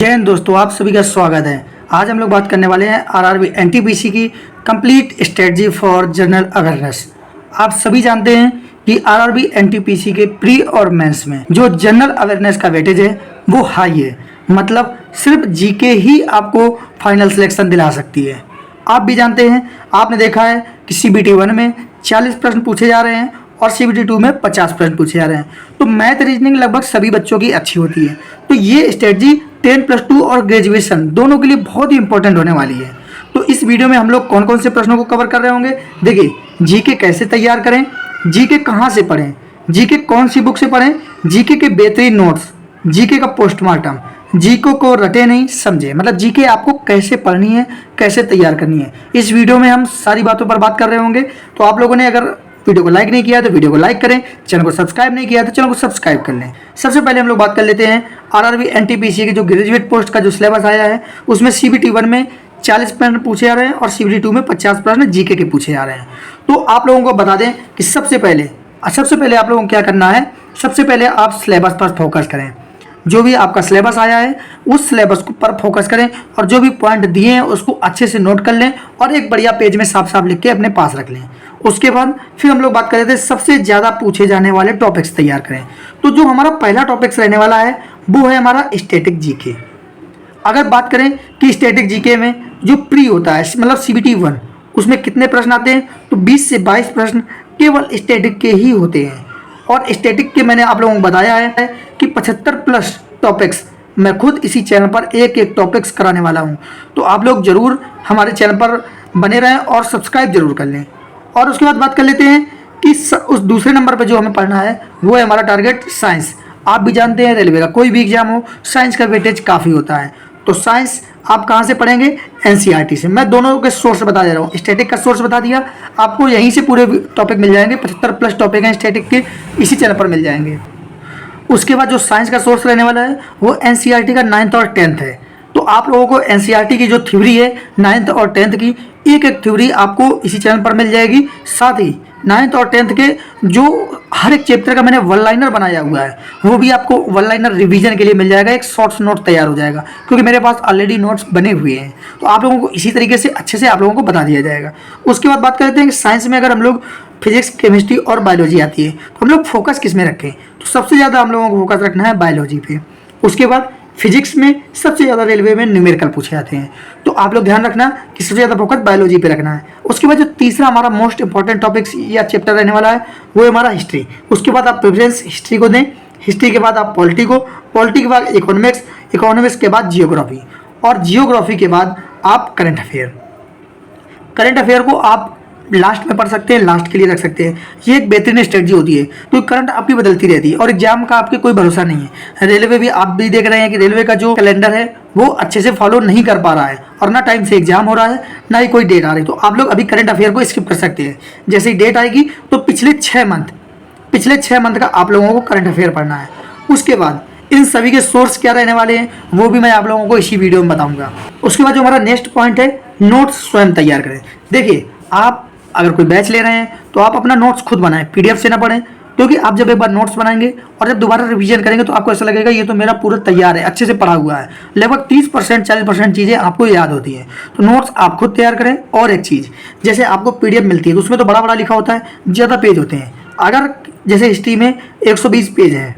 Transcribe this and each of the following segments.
जय हिंद दोस्तों, आप सभी का स्वागत है। आज हम लोग बात करने वाले हैं आरआरबी एनटीपीसी की complete strategy for general awareness. आप सभी जानते हैं कि आरआरबी एनटीपीसी के प्री और मेंस में जो जनरल अवेयरनेस का वेटेज है वो हाई है। मतलब सिर्फ जीके ही आपको फाइनल सिलेक्शन दिला सकती है। आप भी जानते हैं, आपने देखा है कि सीबीटी 1 में 40 प्रश्न पूछे जा रहे हैं और सीबीटी 2 में 50 प्रश्न पूछे जा रहे हैं। तो मैथ रीजनिंग लगभग सभी बच्चों की अच्छी होती है। तो ये स्ट्रेटजी 10+2 और ग्रेजुएशन दोनों के लिए बहुत ही इंपॉर्टेंट होने वाली है। तो इस वीडियो में हम लोग कौन कौन से प्रश्नों को कवर कर रहे होंगे। देखिए, जीके कैसे तैयार करें, जीके कहाँ से पढ़ें, जीके कौन सी बुक से पढ़ें, जीके के बेहतरीन नोट्स, जीके का पोस्टमार्टम, जीके को रटे नहीं समझे, मतलब जीके आपको कैसे पढ़नी है, कैसे तैयार करनी है। इस वीडियो में हम सारी बातों पर बात कर रहे होंगे। तो आप लोगों ने अगर वीडियो को लाइक नहीं किया तो वीडियो को लाइक करें, चैनल को सब्सक्राइब नहीं किया तो चैनल को सब्सक्राइब कर लें। सबसे पहले हम लोग बात कर लेते हैं आरआरबी एनटीपीसी के जो ग्रेजुएट पोस्ट का जो सिलेबस आया है उसमें सीबीटी 1 में 40 प्रश्न पूछे जा रहे हैं और सीबीटी 2 में 50 प्रश्न जीके के पूछे जा रहे हैं। तो आप लोगों को बता दें कि सबसे पहले आप लोगों को क्या करना है। सबसे पहले आप सिलेबस पर फोकस करें। जो भी आपका सिलेबस आया है उस सिलेबस पर फोकस करें और जो भी पॉइंट दिए हैं उसको अच्छे से नोट कर लें और एक बढ़िया पेज में साफ साफ लिख के अपने पास रख लें। उसके बाद फिर हम लोग बात कर रहे थे सबसे ज़्यादा पूछे जाने वाले टॉपिक्स तैयार करें। तो जो हमारा पहला टॉपिक्स रहने वाला है वो है हमारा स्टैटिक जीके। अगर बात करें कि स्टैटिक जीके में जो प्री होता है, मतलब सीबीटी 1, उसमें कितने प्रश्न आते हैं तो 20 से 22 प्रश्न केवल स्टैटिक के ही होते हैं। और स्टैटिक के मैंने आप लोगों को बताया है कि 75+ टॉपिक्स मैं खुद इसी चैनल पर एक एक टॉपिक्स कराने वाला हूं। तो आप लोग ज़रूर हमारे चैनल पर बने रहें और सब्सक्राइब जरूर कर लें। और उसके बाद बात कर लेते हैं कि उस दूसरे नंबर पर जो हमें पढ़ना है वो है हमारा टारगेट साइंस। आप भी जानते हैं रेलवे का कोई भी एग्जाम हो, साइंस का वेटेज काफ़ी होता है। तो साइंस आप कहाँ से पढ़ेंगे, एनसीईआरटी से। मैं दोनों के सोर्स बता दे रहा हूँ। स्टैटिक का सोर्स बता दिया, आपको यहीं से पूरे टॉपिक मिल जाएंगे। 75+ टॉपिक हैं स्टैटिक के, इसी चैनल पर मिल जाएंगे। उसके बाद जो साइंस का सोर्स रहने वाला है वो एनसीईआरटी का 9th और 10th है। तो आप लोगों को एनसीईआरटी की जो थ्योरी है 9th और 10th की एक एक थ्योरी आपको इसी चैनल पर मिल जाएगी। साथ ही 9th और 10th के जो हर एक चैप्टर का मैंने वन लाइनर बनाया हुआ है वो भी आपको वन लाइनर रिवीजन के लिए मिल जाएगा। एक शॉर्ट्स नोट तैयार हो जाएगा क्योंकि मेरे पास ऑलरेडी नोट्स बने हुए हैं। तो आप लोगों को इसी तरीके से अच्छे से आप लोगों को बता दिया जाएगा। उसके बाद बात करते हैं कि साइंस में अगर हम लोग फिजिक्स, केमिस्ट्री और बायोलॉजी आती है तो हम लोग फोकस किस में रखें। तो सबसे ज़्यादा हम लोगों को फोकस रखना है बायोलॉजी पे। उसके बाद फिजिक्स में सबसे ज़्यादा रेलवे में न्यूमेरिकल पूछे जाते हैं। तो आप लोग ध्यान रखना कि सबसे ज़्यादा फोकस बायोलॉजी पे रखना है। उसके बाद जो तीसरा हमारा मोस्ट इंपॉर्टेंट टॉपिक्स या चैप्टर रहने वाला है वो है हमारा हिस्ट्री। उसके बाद आप प्रेफरेंस हिस्ट्री को दें। हिस्ट्री के बाद आप पॉलिटी को, पॉलिटी के बाद इकोनॉमिक्स, इकोनॉमिक्स के बाद जियोग्राफी और जियोग्राफी के बाद आप करंट अफेयर। करंट अफेयर को आप लास्ट में पढ़ सकते हैं, लास्ट के लिए रख सकते हैं। ये एक बेहतरीन स्ट्रेटजी होती है क्योंकि करंट आपकी बदलती रहती है और एग्जाम का आपके कोई भरोसा नहीं है। रेलवे भी आप भी देख रहे हैं कि रेलवे का जो कैलेंडर है वो अच्छे से फॉलो नहीं कर पा रहा है और ना टाइम से एग्जाम हो रहा है ना ही कोई डेट आ रही। तो आप लोग अभी करंट अफेयर को स्किप कर सकते हैं। जैसे ही डेट आएगी तो पिछले 6 मंथ का आप लोगों को करंट अफेयर पढ़ना है। उसके बाद इन सभी के सोर्स क्या रहने वाले हैं वो भी मैं आप लोगों को इसी वीडियो में बताऊंगा। उसके बाद जो हमारा नेक्स्ट पॉइंट है, नोट्स स्वयं तैयार करें। देखिए, आप अगर कोई बैच ले रहे हैं तो आप अपना नोट्स खुद बनाएं, पीडीएफ से ना पढ़ें। क्योंकि आप जब एक बार नोट्स बनाएंगे और जब दोबारा रिवीजन करेंगे तो आपको ऐसा लगेगा ये तो मेरा पूरा तैयार है, अच्छे से पढ़ा हुआ है। लगभग 30% 40% चीज़ें आपको याद होती हैं। तो नोट्स आप खुद तैयार करें। और एक चीज़, जैसे आपको पीडीएफ मिलती है तो उसमें तो बड़ा बड़ा लिखा होता है, ज़्यादा पेज होते हैं। अगर जैसे हिस्ट्री में 120 पेज हैं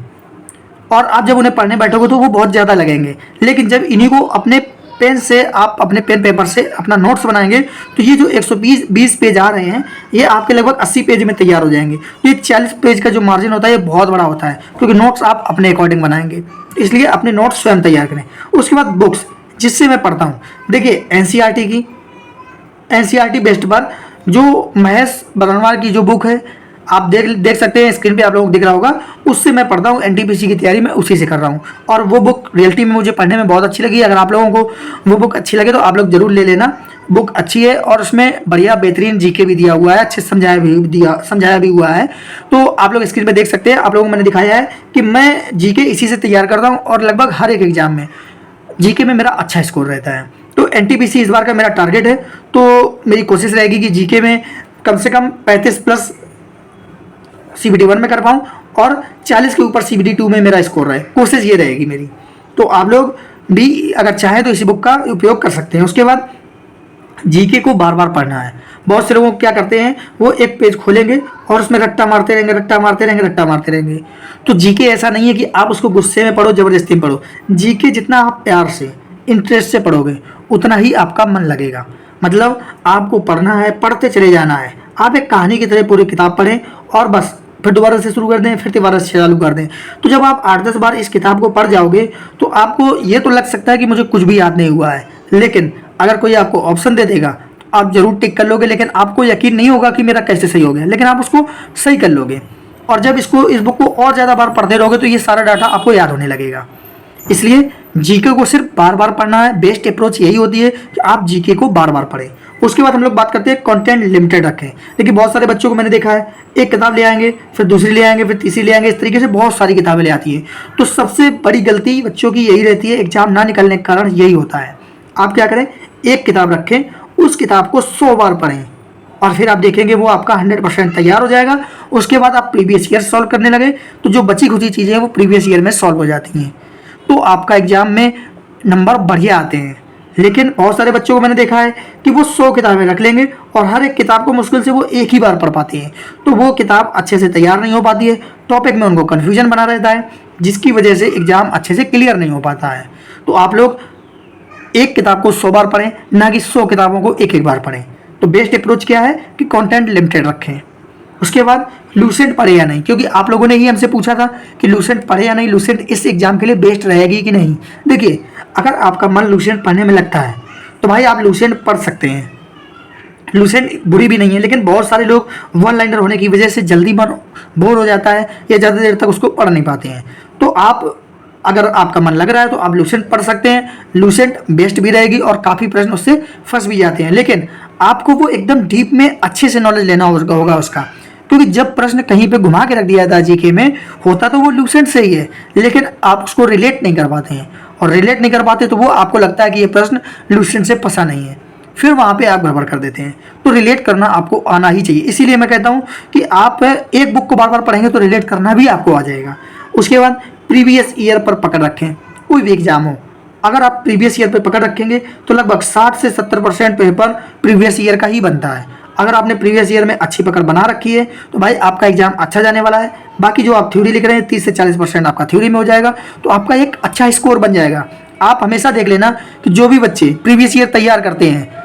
और आप जब उन्हें पढ़ने बैठोगे तो वो बहुत ज़्यादा लगेंगे। लेकिन जब इन्हीं को अपने पेन से, आप अपने पेन पेपर से अपना नोट्स बनाएंगे तो ये जो 120 पेज आ रहे हैं ये आपके लगभग 80 पेज में तैयार हो जाएंगे। तो ये 40 पेज का जो मार्जिन होता है ये बहुत बड़ा होता है क्योंकि नोट्स आप अपने अकॉर्डिंग बनाएंगे। इसलिए अपने नोट्स स्वयं तैयार करें। उसके बाद बुक्स जिससे मैं पढ़ता हूँ, देखिए एनसीईआरटी बेस्ड पर जो महेश बरनवाल की जो बुक है आप देख सकते हैं, स्क्रीन पे आप लोगों को दिख रहा होगा, उससे मैं पढ़ता हूँ। एनटीपीसी की तैयारी मैं उसी से कर रहा हूँ और वो बुक रियलिटी में मुझे पढ़ने में बहुत अच्छी लगी। अगर आप लोगों को वो बुक अच्छी लगे तो आप लोग जरूर ले लेना। बुक अच्छी है और उसमें बढ़िया बेहतरीन जीके भी दिया हुआ है, अच्छे समझाया भी हुआ है। तो आप लोग स्क्रीन पे देख सकते हैं। आप लोगों को मैंने दिखाया है कि मैं जीके इसी से तैयार करता हूँ और लगभग हर एक एग्जाम में जीके में मेरा अच्छा स्कोर रहता है। तो एनटीपीसी इस बार का मेरा टारगेट है। तो मेरी कोशिश रहेगी कि जीके में कम से कम 35+ सीबीटी 1 में कर पाऊँ और 40 के ऊपर सीबीटी 2 में मेरा स्कोर रहे। कोशिश ये रहेगी मेरी। तो आप लोग भी अगर चाहे तो इसी बुक का उपयोग कर सकते हैं। उसके बाद जीके को बार बार पढ़ना है। बहुत से लोग क्या करते हैं, वो एक पेज खोलेंगे और उसमें रट्टा मारते रहेंगे, रट्टा मारते रहेंगे, रट्टा मारते रहेंगे। तो जीके ऐसा नहीं है कि आप उसको गुस्से में पढ़ो, जबरदस्ती में पढ़ो। जीके जितना आप प्यार से, इंटरेस्ट से पढ़ोगे उतना ही आपका मन लगेगा। मतलब आपको पढ़ना है, पढ़ते चले जाना है। आप एक कहानी की तरह पूरी किताब पढ़ें और बस फिर दोबारा से शुरू कर दें, फिर दोबारा से चालू कर दें। तो जब आप 8-10 बार इस किताब को पढ़ जाओगे तो आपको ये तो लग सकता है कि मुझे कुछ भी याद नहीं हुआ है, लेकिन अगर कोई आपको ऑप्शन दे देगा तो आप जरूर टिक कर लोगे, लेकिन आपको यकीन नहीं होगा कि मेरा कैसे सही हो गया, लेकिन आप उसको सही कर लोगे। और जब इस बुक को और ज़्यादा बार पढ़ते रहोगे तो ये सारा डाटा आपको याद होने लगेगा। इसलिए जीके को सिर्फ बार बार पढ़ना है। बेस्ट अप्रोच यही होती है कि आप जीके को बार बार पढ़ें। उसके बाद हम लोग बात करते हैं कंटेंट लिमिटेड रखें। देखिए बहुत सारे बच्चों को मैंने देखा है, एक किताब ले आएंगे, फिर दूसरी ले आएंगे, फिर तीसरी ले आएंगे, इस तरीके से बहुत सारी किताबें ले आती है। तो सबसे बड़ी गलती बच्चों की यही रहती है, एग्जाम ना निकलने का कारण यही होता है। आप क्या करें, एक किताब रखें, उस किताब को 100 बार पढ़ें और फिर आप देखेंगे वो आपका 100% तैयार हो जाएगा। उसके बाद आप प्रीवियस ईयर सॉल्व करने लगे तो जो बची खुची चीज़ें हैं वो प्रीवियस ईयर में सॉल्व हो जाती हैं, तो आपका एग्जाम में नंबर बढ़िया आते हैं। लेकिन बहुत सारे बच्चों को मैंने देखा है कि वो 100 किताबें रख लेंगे और हर एक किताब को मुश्किल से वो एक ही बार पढ़ पाते हैं, तो वो किताब अच्छे से तैयार नहीं हो पाती है। टॉपिक में उनको कन्फ्यूजन बना रहता है, जिसकी वजह से एग्जाम अच्छे से क्लियर नहीं हो पाता है। तो आप लोग एक किताब को 100 बार पढ़ें, ना कि 100 किताबों को एक एक बार पढ़ें। तो बेस्ट अप्रोच क्या है कि कंटेंट लिमिटेड रखें। उसके बाद लूसेंट पढ़े या नहीं, क्योंकि आप लोगों ने ही हमसे पूछा था कि लूसेंट पढ़े या नहीं, लूसेंट इस एग्जाम के लिए बेस्ट रहेगी कि नहीं। देखिए अगर आपका मन लूसेंट पढ़ने में लगता है तो भाई आप लूसेंट पढ़ सकते हैं। लूसेंट बुरी भी नहीं है, लेकिन बहुत सारे लोग वन लाइनर होने की वजह से जल्दी मन बोर हो जाता है या ज़्यादा देर तक उसको पढ़ नहीं पाते हैं। तो आप अगर आपका मन लग रहा है तो आप लूसेंट पढ़ सकते हैं। लूसेंट बेस्ट भी रहेगी और काफ़ी प्रश्न उससे फंस भी जाते हैं, लेकिन आपको वो एकदम डीप में अच्छे से नॉलेज लेना होगा उसका, क्योंकि जब प्रश्न कहीं पे घुमा के रख दिया था जीके में, होता तो वो लूसेंट से ही है, लेकिन आप उसको रिलेट नहीं कर पाते हैं, और रिलेट नहीं कर पाते तो वो आपको लगता है कि ये प्रश्न लूसेंट से फंसा नहीं है, फिर वहाँ पे आप गड़बड़ कर देते हैं। तो रिलेट करना आपको आना ही चाहिए। इसीलिए मैं कहता हूँ कि आप एक बुक को बार बार पढ़ेंगे तो रिलेट करना भी आपको आ जाएगा। उसके बाद प्रीवियस ईयर पर पकड़ रखें। कोई भी एग्जाम हो, अगर आप प्रीवियस ईयर पर पकड़ रखेंगे तो लगभग 60 से 70% पेपर प्रीवियस ईयर का ही बनता है। अगर आपने प्रीवियस ईयर में अच्छी पकड़ बना रखी है तो भाई आपका एग्जाम अच्छा जाने वाला है। बाकी जो आप थ्योरी लिख रहे हैं 30 से 40% आपका थ्योरी में हो जाएगा, तो आपका एक अच्छा स्कोर बन जाएगा। आप हमेशा देख लेना कि जो भी बच्चे प्रीवियस ईयर तैयार करते हैं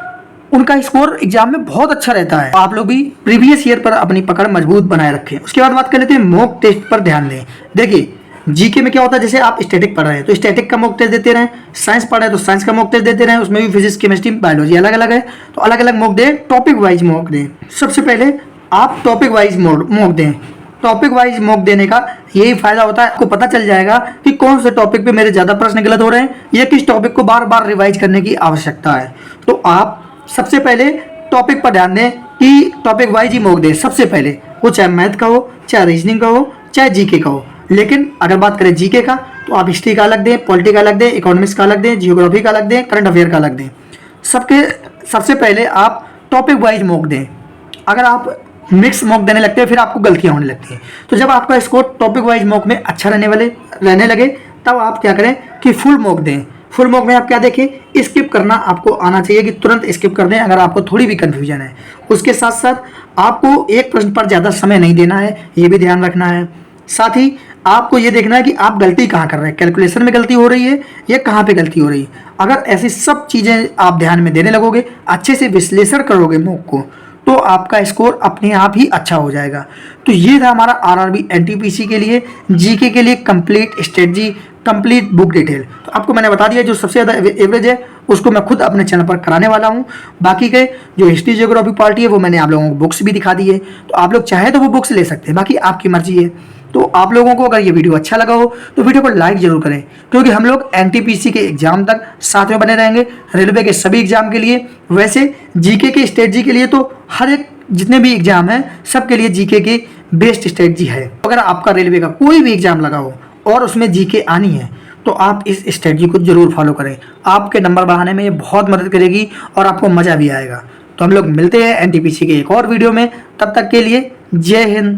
उनका स्कोर एग्जाम में बहुत अच्छा रहता है। आप लोग भी प्रीवियस ईयर पर अपनी पकड़ मजबूत बनाए रखें। उसके बाद बात कर लेते हैं मॉक टेस्ट पर ध्यान दें। देखिए जीके में क्या होता है, जैसे आप स्टैटिक पढ़ रहे हैं तो स्टैटिक का मॉक टेस्ट देते रहें, साइंस पढ़ रहे हैं तो साइंस का मॉक टेस्ट देते रहें, उसमें भी फिजिक्स केमिस्ट्री बायोलॉजी अलग अलग है, तो अलग अलग मॉक दें, टॉपिक वाइज मॉक दें। सबसे पहले आप टॉपिक वाइज मॉक दें। टॉपिक वाइज मॉक देने का यही फायदा होता है, आपको पता चल जाएगा कि कौन से टॉपिक पे मेरे ज़्यादा प्रश्न गलत हो रहे हैं या किस टॉपिक को बार बार रिवाइज करने की आवश्यकता है। तो आप सबसे पहले टॉपिक पर ध्यान दें कि टॉपिक वाइज ही मॉक दें सबसे पहले, वो चाहे मैथ का हो, चाहे रीजनिंग का हो, चाहे जीके का हो। लेकिन अगर बात करें जीके का तो आप हिस्ट्री का अलग दें, पॉलिटी का अलग दें, इकोनॉमिक्स का अलग दें, जियोग्राफी का अलग दें, करंट अफेयर का अलग दें। सबसे पहले आप टॉपिक वाइज मॉक दें। अगर आप मिक्स मॉक देने लगते हैं फिर आपको गलतियां होने लगती हैं। तो जब आपका स्कोर टॉपिक वाइज मॉक में अच्छा रहने लगे तब आप क्या करें कि फुल मॉक दें। फुल मॉक में आप क्या देखें, स्किप करना आपको आना चाहिए कि तुरंत स्किप कर दें अगर आपको थोड़ी भी कन्फ्यूजन है। उसके साथ साथ आपको एक प्रश्न पर ज़्यादा समय नहीं देना है, ये भी ध्यान रखना है। साथ ही आपको ये देखना है कि आप गलती कहाँ कर रहे हैं, कैलकुलेशन में गलती हो रही है या कहाँ पे गलती हो रही है। अगर ऐसी सब चीज़ें आप ध्यान में देने लगोगे, अच्छे से विश्लेषण करोगे मॉक को, तो आपका स्कोर अपने आप ही अच्छा हो जाएगा। तो ये था हमारा आरआरबी एनटीपीसी के लिए जीके के लिए complete strategy, complete book detail. तो आपको मैंने बता दिया जो सबसे ज़्यादा एवरेज है उसको मैं खुद अपने चैनल पर कराने वाला हूँ। बाकी के जो हिस्ट्री जियोग्राफी पार्टी है वो मैंने आप लोगों को बुक्स भी दिखा दी है, तो आप लोग चाहे तो वो बुक्स ले सकते हैं, बाकी आपकी मर्जी है। तो आप लोगों को अगर ये वीडियो अच्छा लगा हो तो वीडियो को लाइक जरूर करें, क्योंकि हम लोग एनटीपीसी के एग्जाम तक साथ में बने रहेंगे, रेलवे के सभी एग्जाम के लिए। वैसे जीके के स्ट्रेटजी के लिए तो हर एक जितने भी एग्जाम हैं सबके लिए जीके की बेस्ट स्ट्रेटजी है। अगर आपका रेलवे का कोई भी एग्जाम लगा हो और उसमें जीके आनी है तो आप इस स्ट्रेटजी को जरूर फॉलो करें। आपके नंबर बढ़ाने में ये बहुत मदद करेगी और आपको मज़ा भी आएगा। तो हम लोग मिलते हैं एनटीपीसी के एक और वीडियो में, तब तक के लिए जय हिंद।